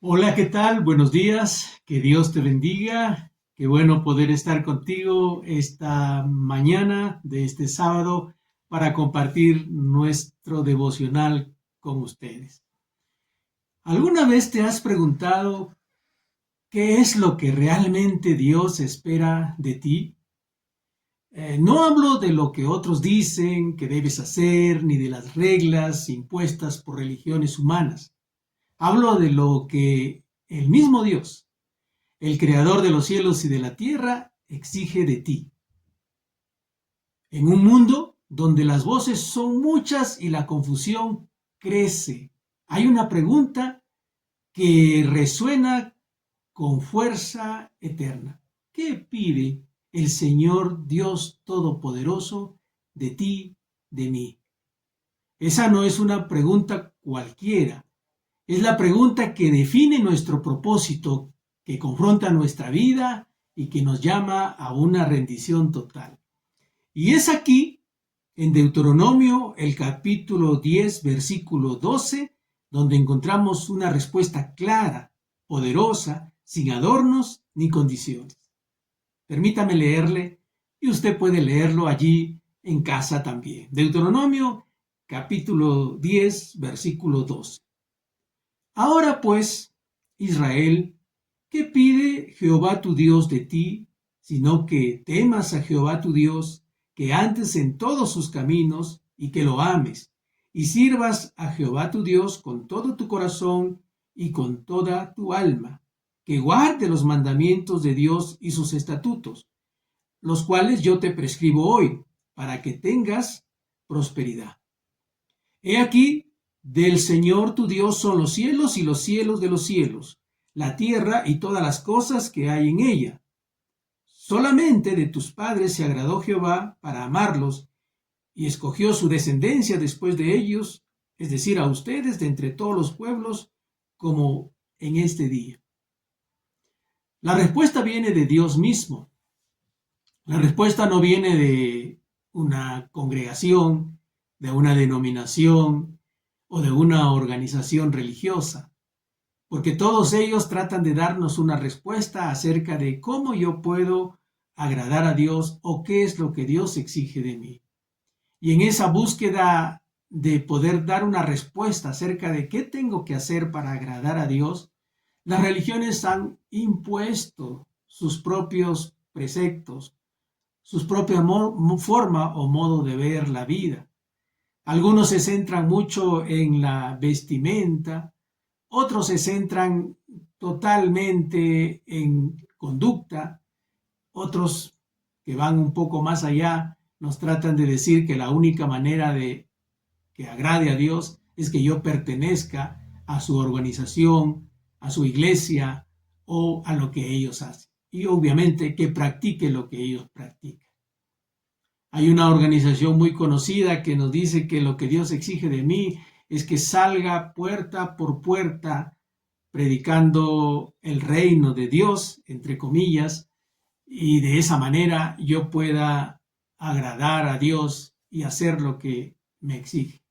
Hola, ¿qué tal? Buenos días, que Dios te bendiga. Qué bueno poder estar contigo esta mañana de este sábado para compartir nuestro devocional con ustedes. ¿Alguna vez te has preguntado qué es lo que realmente Dios espera de ti? No hablo de lo que otros dicen que debes hacer, ni de las reglas impuestas por religiones humanas. Hablo de lo que el mismo Dios, el creador de los cielos y de la tierra, exige de ti. En un mundo donde las voces son muchas y la confusión crece, hay una pregunta que resuena con fuerza eterna. ¿Qué pide el Señor Dios Todopoderoso de ti, de mí? Esa no es una pregunta cualquiera. Es la pregunta que define nuestro propósito, que confronta nuestra vida y que nos llama a una rendición total. Y es aquí, en Deuteronomio, el capítulo 10, versículo 12, donde encontramos una respuesta clara, poderosa, sin adornos ni condiciones. Permítame leerle y usted puede leerlo allí en casa también. Deuteronomio, capítulo 10, versículo 12. Ahora pues, Israel, ¿qué pide Jehová tu Dios de ti, sino que temas a Jehová tu Dios, que andes en todos sus caminos y que lo ames, y sirvas a Jehová tu Dios con todo tu corazón y con toda tu alma, que guarde los mandamientos de Dios y sus estatutos, los cuales yo te prescribo hoy, para que tengas prosperidad? He aquí, del Señor tu Dios son los cielos y los cielos de los cielos, la tierra y todas las cosas que hay en ella. Solamente de tus padres se agradó Jehová para amarlos y escogió su descendencia después de ellos, es decir, a ustedes de entre todos los pueblos, como en este día. La respuesta viene de Dios mismo. La respuesta no viene de una congregación, de una denominación o de una organización religiosa, porque todos ellos tratan de darnos una respuesta acerca de cómo yo puedo agradar a Dios o qué es lo que Dios exige de mí. Y en esa búsqueda de poder dar una respuesta acerca de qué tengo que hacer para agradar a Dios, las religiones han impuesto sus propios preceptos, su propia forma o modo de ver la vida. Algunos se centran mucho en la vestimenta, otros se centran totalmente en conducta, otros que van un poco más allá nos tratan de decir que la única manera de que agrade a Dios es que yo pertenezca a su organización, a su iglesia o a lo que ellos hacen. Y obviamente que practique lo que ellos practican. Hay una organización muy conocida que nos dice que lo que Dios exige de mí es que salga puerta por puerta predicando el reino de Dios, entre comillas, y de esa manera yo pueda agradar a Dios y hacer lo que me exige.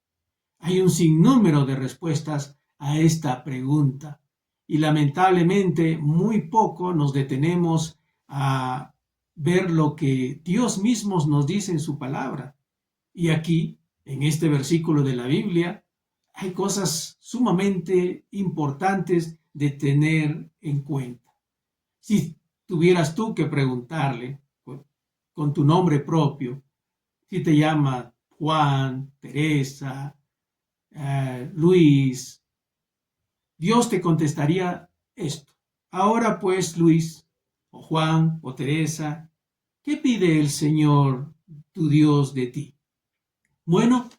Hay un sinnúmero de respuestas a esta pregunta y lamentablemente muy poco nos detenemos a ver lo que Dios mismo nos dice en su palabra. Y aquí, en este versículo de la Biblia, hay cosas sumamente importantes de tener en cuenta. Si tuvieras tú que preguntarle con tu nombre propio, si te llama Juan, Teresa, Luis, Dios te contestaría esto. Ahora pues, Luis, o Juan, o Teresa, ¿qué pide el Señor tu Dios de ti? Bueno,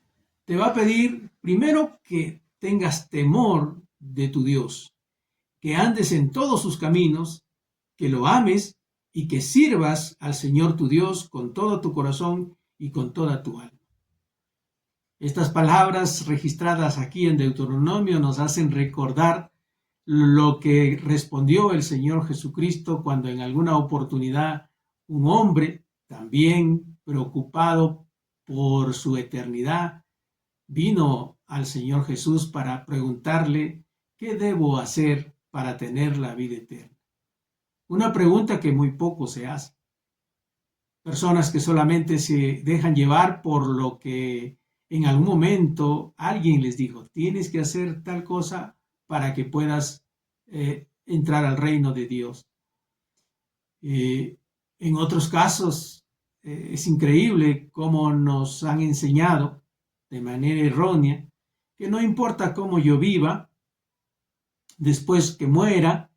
te va a pedir primero que tengas temor de tu Dios, que andes en todos sus caminos, que lo ames y que sirvas al Señor tu Dios con todo tu corazón y con toda tu alma. Estas palabras registradas aquí en Deuteronomio nos hacen recordar lo que respondió el Señor Jesucristo cuando en alguna oportunidad un hombre, también preocupado por su eternidad, vino al Señor Jesús para preguntarle, ¿qué debo hacer para tener la vida eterna? Una pregunta que muy poco se hace. Personas que solamente se dejan llevar por lo que en algún momento alguien les dijo, tienes que hacer tal cosa para que puedas entrar al reino de Dios. En otros casos, es increíble cómo nos han enseñado de manera errónea que no importa cómo yo viva, después que muera,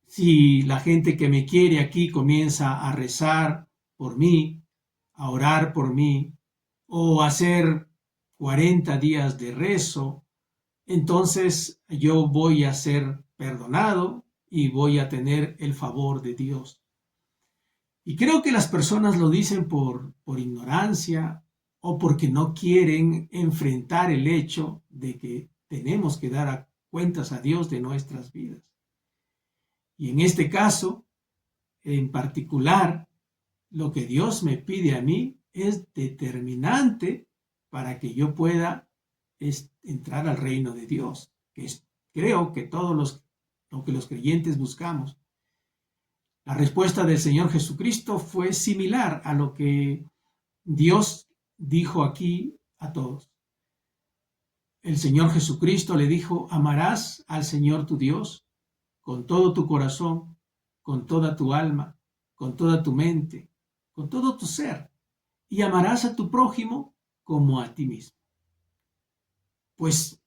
si la gente que me quiere aquí comienza a rezar por mí, a orar por mí, o a hacer 40 días de rezo, entonces yo voy a ser perdonado y voy a tener el favor de Dios. Y creo que las personas lo dicen por ignorancia o porque no quieren enfrentar el hecho de que tenemos que dar cuentas a Dios de nuestras vidas. Y en este caso, en particular, lo que Dios me pide a mí es determinante para que yo pueda entrar al reino de Dios, que es, creo que lo que los creyentes buscamos. La respuesta del Señor Jesucristo fue similar a lo que Dios dijo aquí a todos. El Señor Jesucristo le dijo, amarás al Señor tu Dios con todo tu corazón, con toda tu alma, con toda tu mente, con todo tu ser, y amarás a tu prójimo como a ti mismo. Pues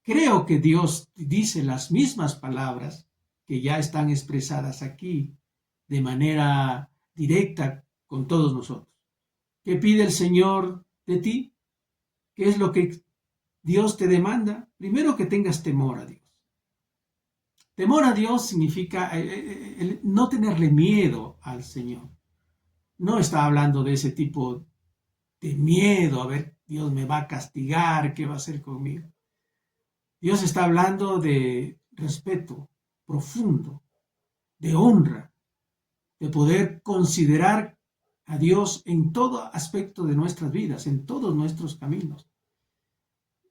creo que Dios dice las mismas palabras que ya están expresadas aquí de manera directa con todos nosotros. ¿Qué pide el Señor de ti? ¿Qué es lo que Dios te demanda? Primero, que tengas temor a Dios. Temor a Dios significa no tenerle miedo al Señor. No está hablando de ese tipo de miedo, a ver, Dios me va a castigar, ¿qué va a hacer conmigo? Dios está hablando de respeto profundo, de honra, de poder considerar a Dios en todo aspecto de nuestras vidas, en todos nuestros caminos.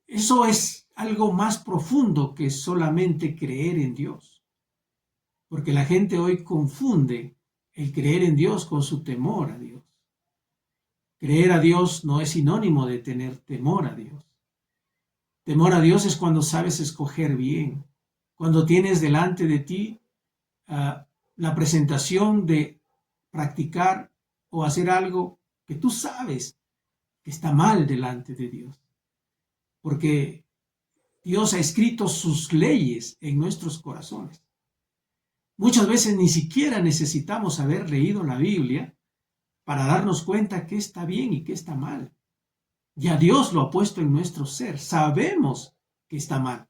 Eso es algo más profundo que solamente creer en Dios, porque la gente hoy confunde el creer en Dios con su temor a Dios. Creer a Dios no es sinónimo de tener temor a Dios. Temor a Dios es cuando sabes escoger bien, cuando tienes delante de ti la presentación de practicar o hacer algo que tú sabes que está mal delante de Dios. Porque Dios ha escrito sus leyes en nuestros corazones. Muchas veces ni siquiera necesitamos haber leído la Biblia para darnos cuenta qué está bien y qué está mal. Ya Dios lo ha puesto en nuestro ser. Sabemos que está mal.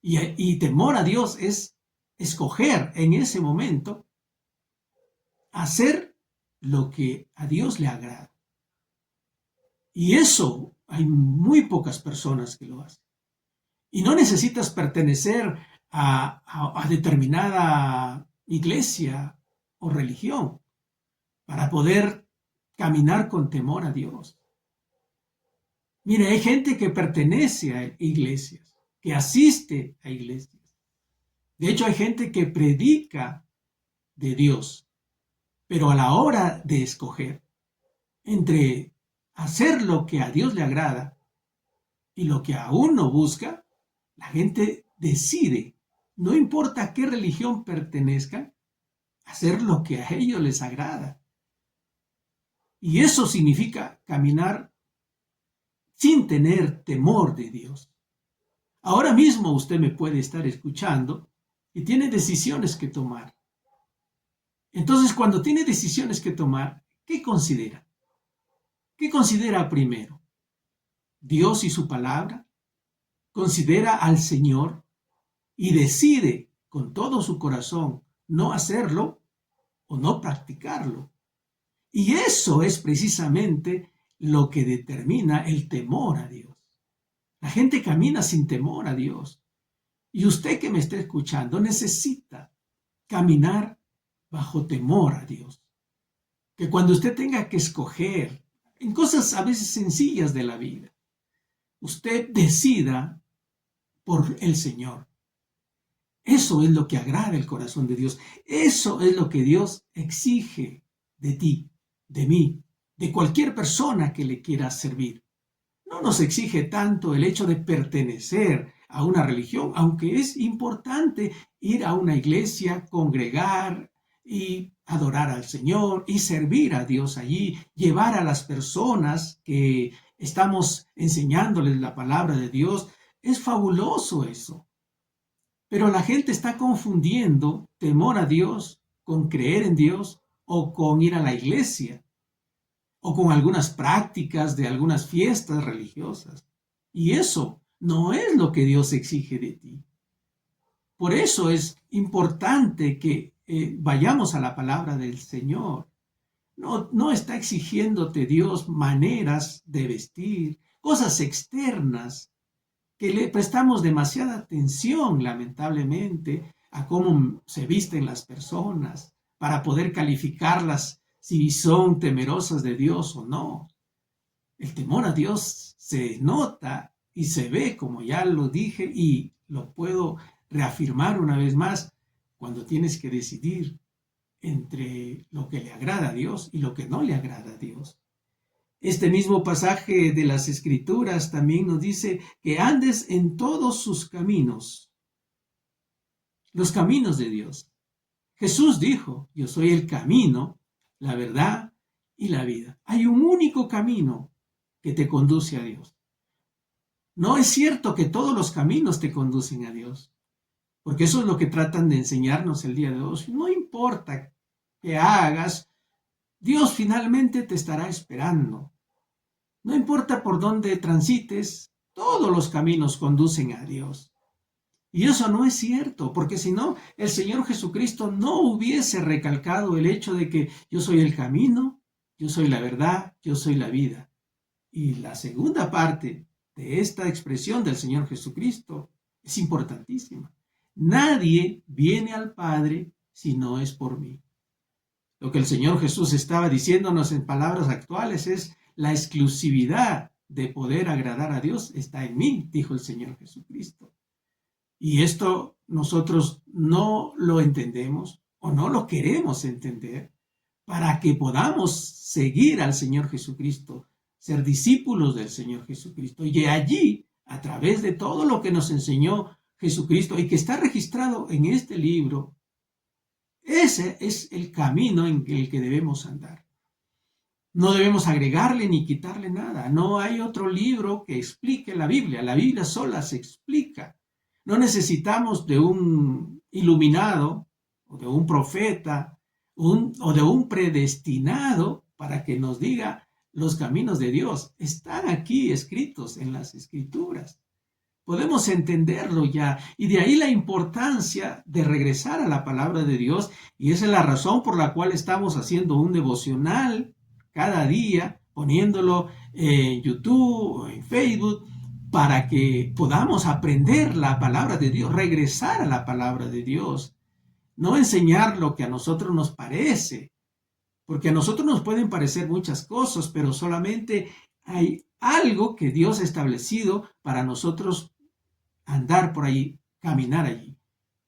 Y temor a Dios es escoger en ese momento hacer lo que a Dios le agrada. Y eso hay muy pocas personas que lo hacen. Y no necesitas pertenecer a determinada iglesia o religión para poder caminar con temor a Dios. Mire, hay gente que pertenece a iglesias, que asiste a iglesias. De hecho, hay gente que predica de Dios, pero a la hora de escoger entre hacer lo que a Dios le agrada y lo que a uno busca, la gente decide, no importa a qué religión pertenezcan, hacer lo que a ellos les agrada. Y eso significa caminar sin tener temor de Dios. Ahora mismo usted me puede estar escuchando y tiene decisiones que tomar. Entonces, cuando tiene decisiones que tomar, ¿qué considera? ¿Qué considera primero? ¿Dios y su palabra? ¿Considera al Señor y decide con todo su corazón no hacerlo o no practicarlo? Y eso es precisamente lo que determina el temor a Dios. La gente camina sin temor a Dios. Y usted que me está escuchando necesita caminar bajo temor a Dios. Que cuando usted tenga que escoger en cosas a veces sencillas de la vida, usted decida por el Señor. Eso es lo que agrada el corazón de Dios. Eso es lo que Dios exige de ti, de mí, de cualquier persona que le quiera servir. No nos exige tanto el hecho de pertenecer a una religión, aunque es importante ir a una iglesia, congregar y adorar al Señor y servir a Dios allí, llevar a las personas que estamos enseñándoles la palabra de Dios. Es fabuloso eso. Pero la gente está confundiendo temor a Dios con creer en Dios o con ir a la iglesia o con algunas prácticas de algunas fiestas religiosas. Y eso no es lo que Dios exige de ti. Por eso es importante que vayamos a la palabra del Señor. No está exigiéndote Dios maneras de vestir, cosas externas, que le prestamos demasiada atención, lamentablemente, a cómo se visten las personas para poder calificarlas si son temerosas de Dios o no. El temor a Dios se nota y se ve, como ya lo dije, y lo puedo reafirmar una vez más, cuando tienes que decidir entre lo que le agrada a Dios y lo que no le agrada a Dios. Este mismo pasaje de las Escrituras también nos dice que andes en todos sus caminos, los caminos de Dios. Jesús dijo, yo soy el camino, la verdad y la vida. Hay un único camino que te conduce a Dios. No es cierto que todos los caminos te conducen a Dios, porque eso es lo que tratan de enseñarnos el día de hoy. No importa qué hagas, Dios finalmente te estará esperando. No importa por dónde transites, todos los caminos conducen a Dios. Y eso no es cierto, porque si no, el Señor Jesucristo no hubiese recalcado el hecho de que yo soy el camino, yo soy la verdad, yo soy la vida. Y la segunda parte de esta expresión del Señor Jesucristo es importantísima. Nadie viene al Padre si no es por mí. Lo que el Señor Jesús estaba diciéndonos en palabras actuales es: la exclusividad de poder agradar a Dios está en mí, dijo el Señor Jesucristo. Y esto nosotros no lo entendemos o no lo queremos entender para que podamos seguir al Señor Jesucristo, ser discípulos del Señor Jesucristo. Y allí, a través de todo lo que nos enseñó Jesucristo y que está registrado en este libro, ese es el camino en el que debemos andar. No debemos agregarle ni quitarle nada. No hay otro libro que explique la Biblia. La Biblia sola se explica. No necesitamos de un iluminado o de un profeta o de un predestinado para que nos diga los caminos de Dios. Están aquí escritos en las Escrituras. Podemos entenderlo ya, y de ahí la importancia de regresar a la palabra de Dios, y esa es la razón por la cual estamos haciendo un devocional cada día, poniéndolo en YouTube o en Facebook, para que podamos aprender la palabra de Dios, regresar a la palabra de Dios, no enseñar lo que a nosotros nos parece, porque a nosotros nos pueden parecer muchas cosas, pero solamente hay algo que Dios ha establecido para nosotros andar por ahí, caminar allí.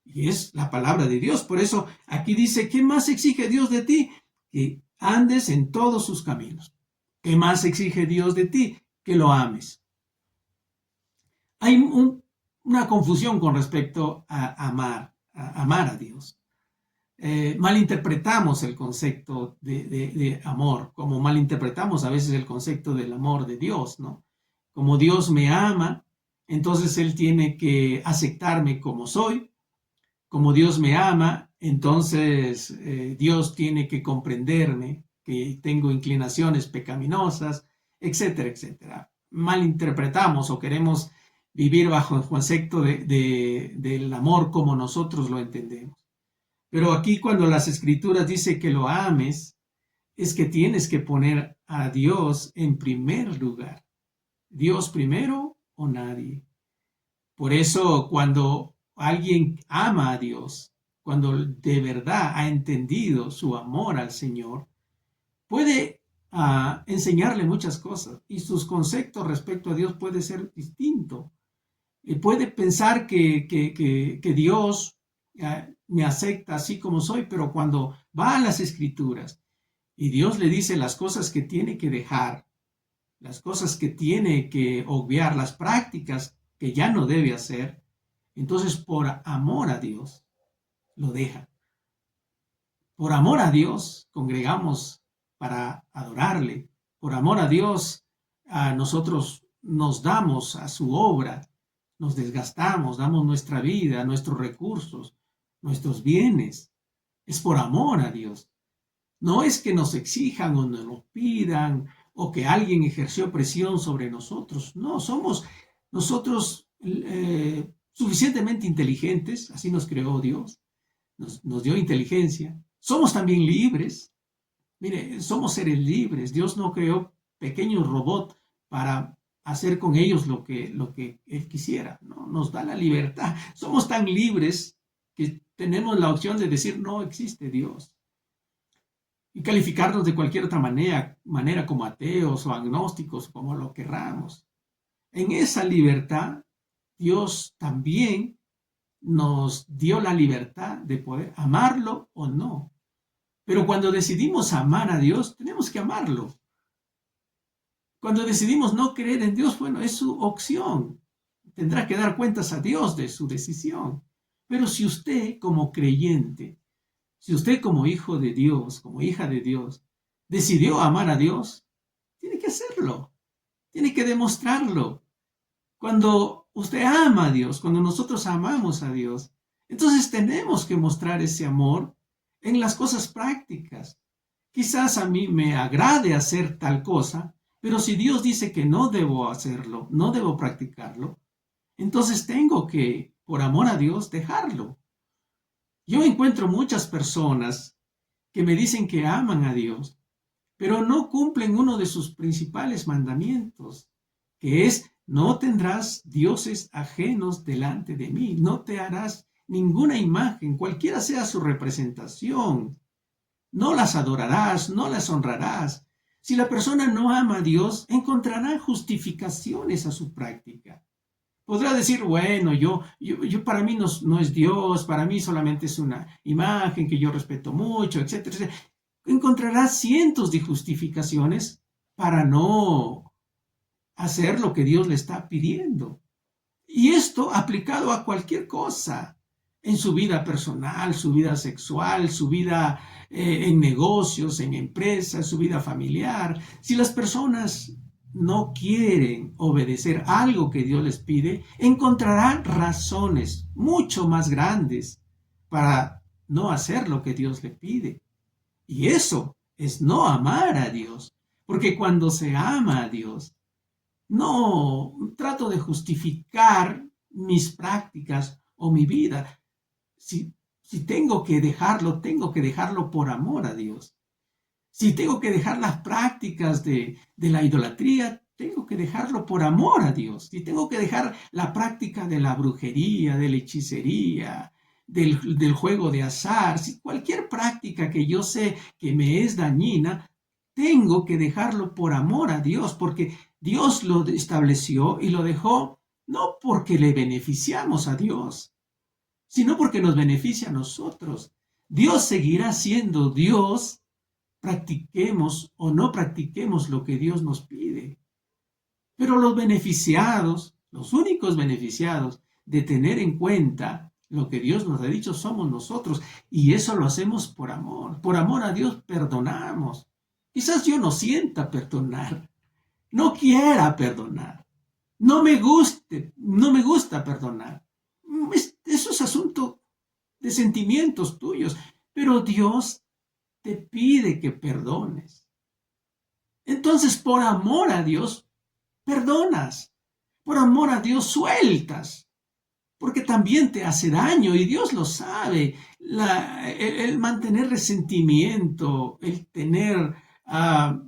Y es la palabra de Dios. Por eso aquí dice: ¿qué más exige Dios de ti? Que andes en todos sus caminos. ¿Qué más exige Dios de ti? Que lo ames. Hay una confusión con respecto a amar a Dios. Malinterpretamos el concepto de amor, como malinterpretamos a veces el concepto del amor de Dios, ¿no? Como Dios me ama, entonces Él tiene que aceptarme como soy. Como Dios me ama, entonces Dios tiene que comprenderme, que tengo inclinaciones pecaminosas, etcétera, etcétera. Malinterpretamos o queremos vivir bajo el concepto del amor como nosotros lo entendemos. Pero aquí, cuando las Escrituras dicen que lo ames, es que tienes que poner a Dios en primer lugar. Dios primero o nadie. Por eso, cuando alguien ama a Dios, cuando de verdad ha entendido su amor al Señor, puede enseñarle muchas cosas, y sus conceptos respecto a Dios puede ser distinto. Puede pensar que Dios me acepta así como soy, pero cuando va a las Escrituras y Dios le dice las cosas que tiene que dejar, las cosas que tiene que obviar, las prácticas que ya no debe hacer, entonces por amor a Dios lo deja. Por amor a Dios congregamos para adorarle. Por amor a Dios a nosotros nos damos a su obra, nos desgastamos, damos nuestra vida, nuestros recursos, nuestros bienes. Es por amor a Dios. No es que nos exijan o nos lo pidan o que alguien ejerció presión sobre nosotros. No, somos nosotros suficientemente inteligentes, así nos creó Dios, nos dio inteligencia. Somos también libres. Mire, somos seres libres. Dios no creó pequeños robots para hacer con ellos lo que Él quisiera, ¿no? Nos da la libertad. Somos tan libres que tenemos la opción de decir no existe Dios y calificarnos de cualquier otra manera como ateos o agnósticos, como lo querramos. En esa libertad, Dios también nos dio la libertad de poder amarlo o no. Pero cuando decidimos amar a Dios, tenemos que amarlo. Cuando decidimos no creer en Dios, bueno, es su opción. Tendrá que dar cuentas a Dios de su decisión. Pero si usted como creyente, si usted como hijo de Dios, como hija de Dios, decidió amar a Dios, tiene que hacerlo. Tiene que demostrarlo. Cuando usted ama a Dios, cuando nosotros amamos a Dios, entonces tenemos que mostrar ese amor en las cosas prácticas. Quizás a mí me agrade hacer tal cosa, pero si Dios dice que no debo hacerlo, no debo practicarlo, entonces tengo que, por amor a Dios, dejarlo. Yo encuentro muchas personas que me dicen que aman a Dios, pero no cumplen uno de sus principales mandamientos, que es: no tendrás dioses ajenos delante de mí, no te harás ninguna imagen, cualquiera sea su representación. No las adorarás, no las honrarás. Si la persona no ama a Dios, encontrará justificaciones a su práctica. Podrá decir, bueno, yo para mí no es Dios, para mí solamente es una imagen que yo respeto mucho, etcétera, etcétera. Encontrará cientos de justificaciones para no hacer lo que Dios le está pidiendo. Y esto aplicado a cualquier cosa, en su vida personal, su vida sexual, su vida en negocios, en empresas, su vida familiar. Si las personas no quieren obedecer algo que Dios les pide, encontrarán razones mucho más grandes para no hacer lo que Dios le pide. Y eso es no amar a Dios, porque cuando se ama a Dios, no trato de justificar mis prácticas o mi vida. Si tengo que dejarlo por amor a Dios. Si tengo que dejar las prácticas de la idolatría, tengo que dejarlo por amor a Dios. Si tengo que dejar la práctica de la brujería, de la hechicería, del juego de azar, si cualquier práctica que yo sé que me es dañina, tengo que dejarlo por amor a Dios, porque Dios lo estableció y lo dejó no porque le beneficiamos a Dios, sino porque nos beneficia a nosotros. Dios seguirá siendo Dios, practiquemos o no practiquemos lo que Dios nos pide. Pero los beneficiados, los únicos beneficiados de tener en cuenta lo que Dios nos ha dicho somos nosotros, y eso lo hacemos por amor. Por amor a Dios perdonamos. Quizás yo no sienta perdonar, no quiera perdonar, no me gusta perdonar. Eso es asunto de sentimientos tuyos, pero Dios te pide que perdones. Entonces, por amor a Dios, perdonas. Por amor a Dios, sueltas. Porque también te hace daño y Dios lo sabe. El mantener resentimiento, el tener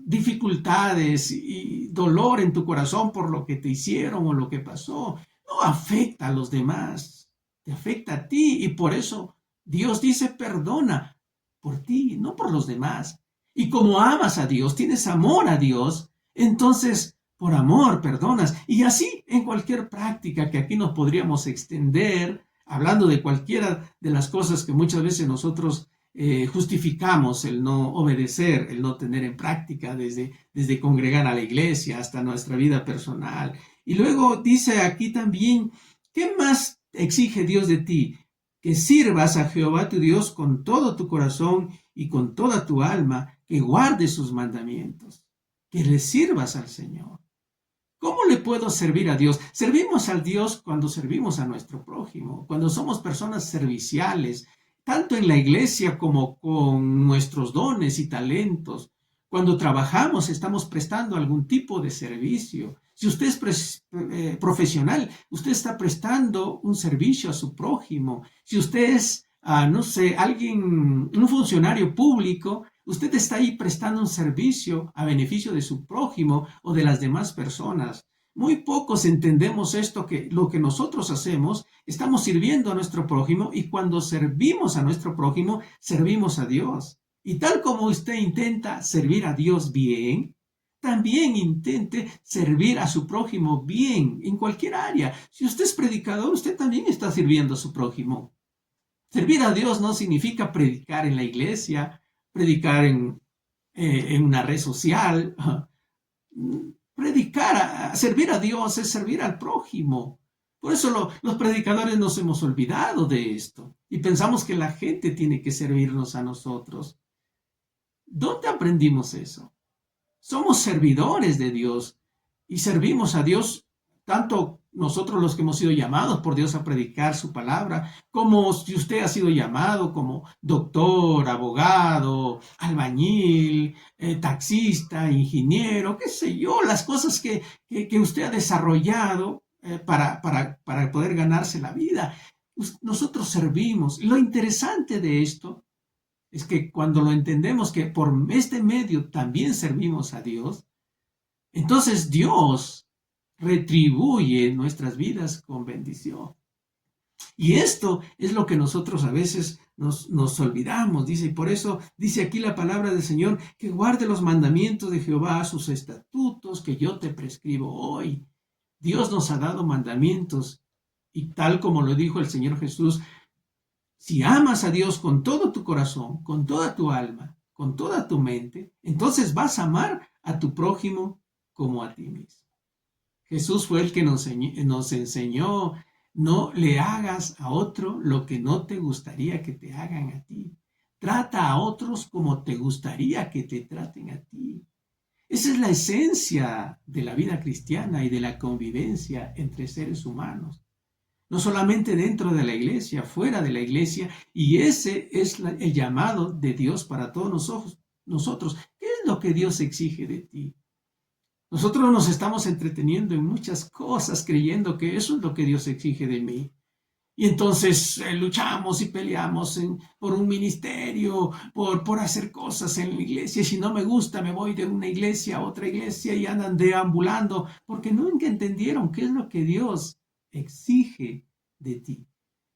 dificultades y dolor en tu corazón por lo que te hicieron o lo que pasó, no afecta a los demás, te afecta a ti, y por eso Dios dice perdona por ti, no por los demás. Y como amas a Dios, tienes amor a Dios, entonces por amor perdonas. Y así en cualquier práctica que aquí nos podríamos extender hablando de cualquiera de las cosas que muchas veces nosotros justificamos el no obedecer, el no tener en práctica desde congregar a la iglesia hasta nuestra vida personal. Y luego dice aquí también, ¿qué más exige Dios de ti? Que sirvas a Jehová tu Dios con todo tu corazón y con toda tu alma, que guardes sus mandamientos, que le sirvas al Señor. ¿Cómo le puedo servir a Dios? Servimos al Dios cuando servimos a nuestro prójimo, cuando somos personas serviciales, tanto en la iglesia como con nuestros dones y talentos. Cuando trabajamos, estamos prestando algún tipo de servicio. Si usted es profesional, usted está prestando un servicio a su prójimo. Si usted es, no sé, un funcionario público, usted está ahí prestando un servicio a beneficio de su prójimo o de las demás personas. Muy pocos entendemos esto, que lo que nosotros hacemos, estamos sirviendo a nuestro prójimo, y cuando servimos a nuestro prójimo, servimos a Dios. Y tal como usted intenta servir a Dios bien, también intente servir a su prójimo bien en cualquier área. Si usted es predicador, usted también está sirviendo a su prójimo. Servir a Dios no significa predicar en la iglesia, predicar en una red social. Servir a Dios es servir al prójimo. Por eso los predicadores nos hemos olvidado de esto y pensamos que la gente tiene que servirnos a nosotros. ¿Dónde aprendimos eso? Somos servidores de Dios y servimos a Dios, tanto nosotros los que hemos sido llamados por Dios a predicar su palabra, como si usted ha sido llamado como doctor, abogado, albañil, taxista, ingeniero, qué sé yo, las cosas que usted ha desarrollado para poder ganarse la vida. Nosotros servimos. Lo interesante de esto es que cuando lo entendemos que por este medio también servimos a Dios, entonces Dios retribuye nuestras vidas con bendición. Y esto es lo que nosotros a veces nos olvidamos, dice, y por eso dice aquí la palabra del Señor, que guarde los mandamientos de Jehová, sus estatutos que yo te prescribo hoy. Dios nos ha dado mandamientos, y tal como lo dijo el Señor Jesús, si amas a Dios con todo tu corazón, con toda tu alma, con toda tu mente, entonces vas a amar a tu prójimo como a ti mismo. Jesús fue el que nos enseñó, no le hagas a otro lo que no te gustaría que te hagan a ti. Trata a otros como te gustaría que te traten a ti. Esa es la esencia de la vida cristiana y de la convivencia entre seres humanos. No solamente dentro de la iglesia, fuera de la iglesia, y ese es el llamado de Dios para todos nosotros. ¿Qué es lo que Dios exige de ti? Nosotros nos estamos entreteniendo en muchas cosas creyendo que eso es lo que Dios exige de mí. Y entonces luchamos y peleamos por un ministerio, por hacer cosas en la iglesia. Y si no me gusta, me voy de una iglesia a otra iglesia y andan deambulando, porque nunca entendieron qué es lo que Dios exige de ti.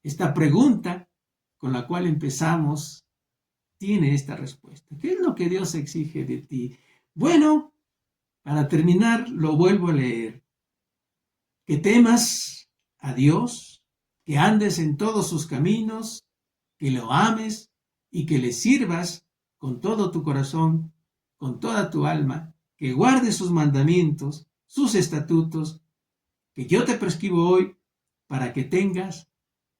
Esta pregunta con la cual empezamos tiene esta respuesta. ¿Qué es lo que Dios exige de ti? Bueno, para terminar, lo vuelvo a leer. Que temas a Dios, que andes en todos sus caminos, que lo ames y que le sirvas con todo tu corazón, con toda tu alma, que guardes sus mandamientos, sus estatutos, que yo te prescribo hoy para que tengas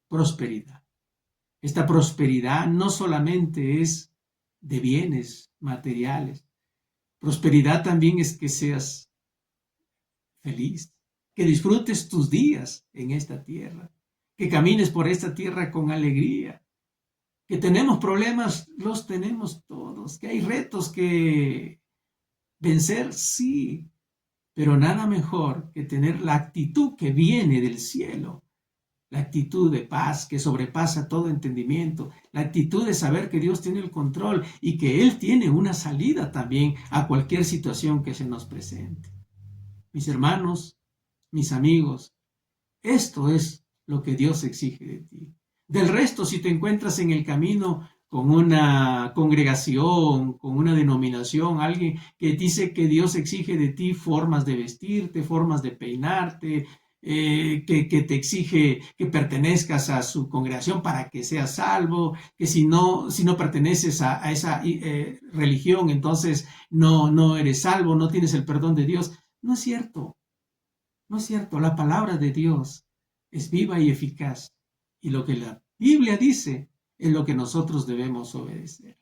prosperidad. Esta prosperidad no solamente es de bienes materiales. Prosperidad también es que seas feliz, que disfrutes tus días en esta tierra, que camines por esta tierra con alegría, que tenemos problemas, los tenemos todos, que hay retos que vencer, sí, pero nada mejor que tener la actitud que viene del cielo, la actitud de paz que sobrepasa todo entendimiento, la actitud de saber que Dios tiene el control y que Él tiene una salida también a cualquier situación que se nos presente. Mis hermanos, mis amigos, esto es lo que Dios exige de ti. Del resto, si te encuentras en el camino con una congregación, con una denominación, alguien que dice que Dios exige de ti formas de vestirte, formas de peinarte, que te exige que pertenezcas a su congregación para que seas salvo, que si no perteneces a esa religión, entonces no eres salvo, no tienes el perdón de Dios. No es cierto, no es cierto. La palabra de Dios es viva y eficaz. Y lo que la Biblia dice es lo que nosotros debemos obedecer.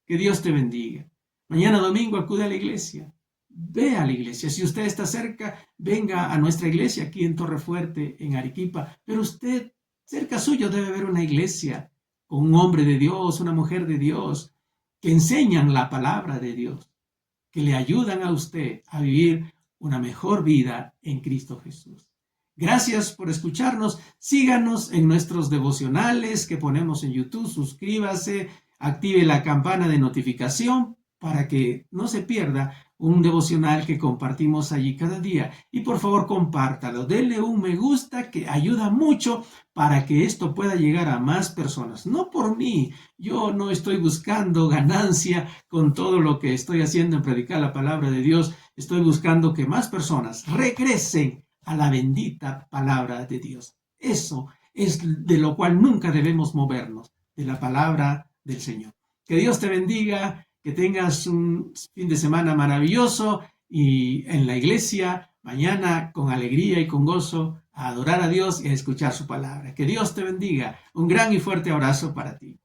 Que Dios te bendiga. Mañana domingo acude a la iglesia. Ve a la iglesia. Si usted está cerca, venga a nuestra iglesia aquí en Torrefuerte, en Arequipa. Pero usted, cerca suyo, debe haber una iglesia con un hombre de Dios, una mujer de Dios, que enseñan la palabra de Dios, que le ayudan a usted a vivir una mejor vida en Cristo Jesús. Gracias por escucharnos. Síganos en nuestros devocionales que ponemos en YouTube. Suscríbase, active la campana de notificación para que no se pierda un devocional que compartimos allí cada día. Y por favor, compártalo. Denle un me gusta que ayuda mucho para que esto pueda llegar a más personas. No por mí. Yo no estoy buscando ganancia con todo lo que estoy haciendo en predicar la palabra de Dios. Estoy buscando que más personas regresen a la bendita palabra de Dios. Eso es de lo cual nunca debemos movernos, de la palabra del Señor. Que Dios te bendiga, que tengas un fin de semana maravilloso y en la iglesia mañana con alegría y con gozo a adorar a Dios y a escuchar su palabra. Que Dios te bendiga. Un gran y fuerte abrazo para ti.